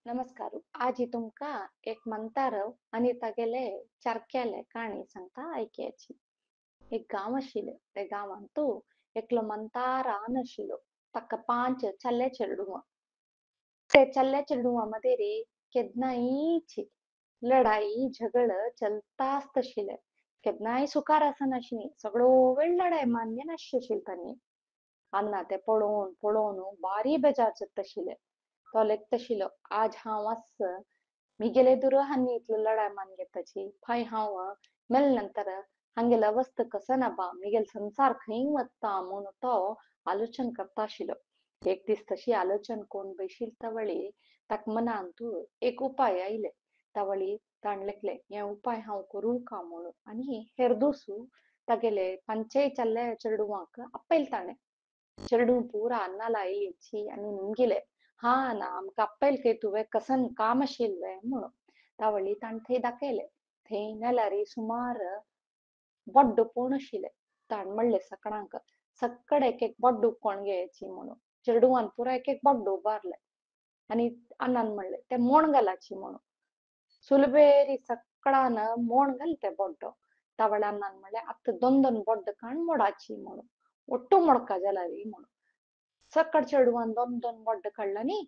नमस्कार. आज ही तुमका एक म्हणतारव आणि तागेले चरक्याले काणी सांगता ऐकयाची. एक गाव आशिले. ते गावान तो एकलो म्हणता रान आशिलो. ताका 5 चल्ले चेडूं. ते चल्ले चेडूं मध्ये रे केदनाईची लढाई झगड चलताच तशिले. केदनाई सुकार असं नाशिनी. सगळो वेळ लढाई मान्य नाशिशील तनी. अण्णा ते पळोवन पळोवन बारी बेजार जात तशिले. तोलेक तशिलो आज हांव अस ಮಿಗೆಲೆ ದುರು ಹನ್ನಿ ಇತ್ಲು ಲಡಾಯಿ ಮಾನ್ಗೆತ್ತಚಿ ಫೈ ಹಾವ ಮೆಲ್ ನಂತರ ಹಂಗೆಲ ಅವಸ್ಥ कसं मिगेल संसार खंय वत्ता म्हूण तो आलोचन करता आशिलो. एक दीस तशी आलोचन कोण बैशील तवळी ताक मनान तू एक उपाय आयले. तवळी ताण लेकले हे उपाय हांव करू का म्हणून आणि हेरदूसू तागेले पंचे चल्ले चेडूवाक अप्पयल ताणे. चेडू पूरा अन्नाला आयलीची आणि निमगिले हा ना आमका अप्पयल के तुवे कसन काम आशिल्ले म्हणून तावळी ताण थंय दाखयले. थंय नेल्यारी सुमार बड्ड पोण आशिले. ताण म्हणले सगळ्यांक सक्कड एक एक बड्ड कोण घ्यायची म्हणून चेडूवान पुरा एक एक बड्ड उबारले आणि अण्णान म्हणले ते मोण घालाची म्हणून सुलभेरी सक्कडान मोण घाल ते बड्ड तावळे अण्णान म्हणले आता दोन दोन बड्ड काण मोडाची म्हणून ಒಟ್ಟು ಮೊಳಕ ಜಲರಿ म्हणून सक्कड चेडूवान दोन दोन बड्ड काढलानी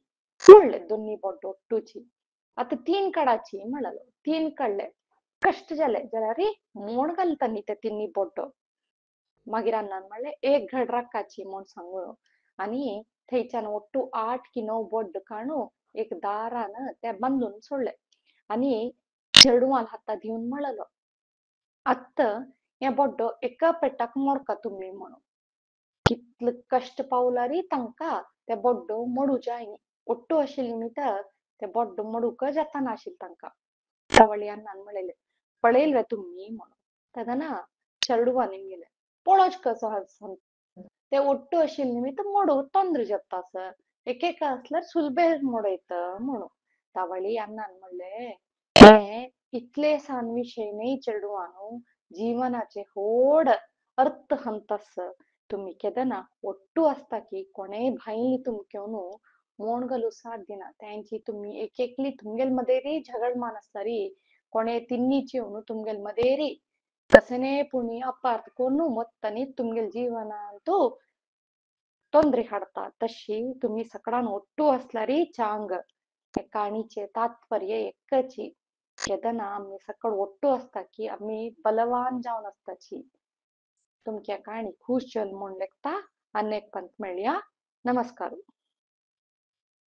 मोडले दोन्ही बड्ड ಒಟ್ಟುची आता 3 काढाची म्हणालो 3 काढले कष्ट झाले जलारी मोड घालतानी ते तिन्ही बड्ड मागीर अण्णान म्हणले एक घड राखाची म्हूण सांगून आणि थंयच्यान ಒಟ್ಟು 8 की 9 बड्ड काणू एक दारान ते बांधून सोडले आणि चेडूवान हातात घेऊन म्हणलो आत्ता हे बड्ड एका पेटाक मोडका तुम्ही म्हणून कितलं कष्ट पावलारी तांका ते बड्ड मोडू जायनी ಒಟ್ಟು आशिल्ली न्ही तर ते बड्ड मोडूक जाता नाशिल तांका तावळी अण्णान म्हणले पळयले तुम्ही म्हणून तेदना चेडूवान निमगेले पळोच कसो हसन ते ಒಟ್ಟು आशिल्ली न्ही तर मोडू ತೊಂದ್ರೆ जाता सर एक एक असल्यार सुलभे मोडयत म्हणून तावळी अण्णान म्हणले हे इतले सान विषय नाही चेडूवानू जीवनाचे होड अर्थ हंतस तुम्ही केदना ಒಟ್ಟು असता की कोणे भाई तुमक्योनु मोण घालू साथ दिना त्यांची तुम्ही एक एकली तुमगेल मदेरी झगड मान असतारी कोणे तिन्नीची होणू तुमगेल मदेरी कसने पुणी अपार्थ कोणू मत्तनी तुमगेल जीवनांतू ತೊಂದ್ರೆ हाडता तशी तुम्ही सकडान ಒಟ್ಟು असलारी चांग हे काणीचे तात्पर्य एकची केदना आम्ही सकड ಒಟ್ಟು असता की आम्ही बलवान जावन असताची तुमक्या काणी खुश जल म्हूण लेखता अनेक पंत मेळया नमस्कार.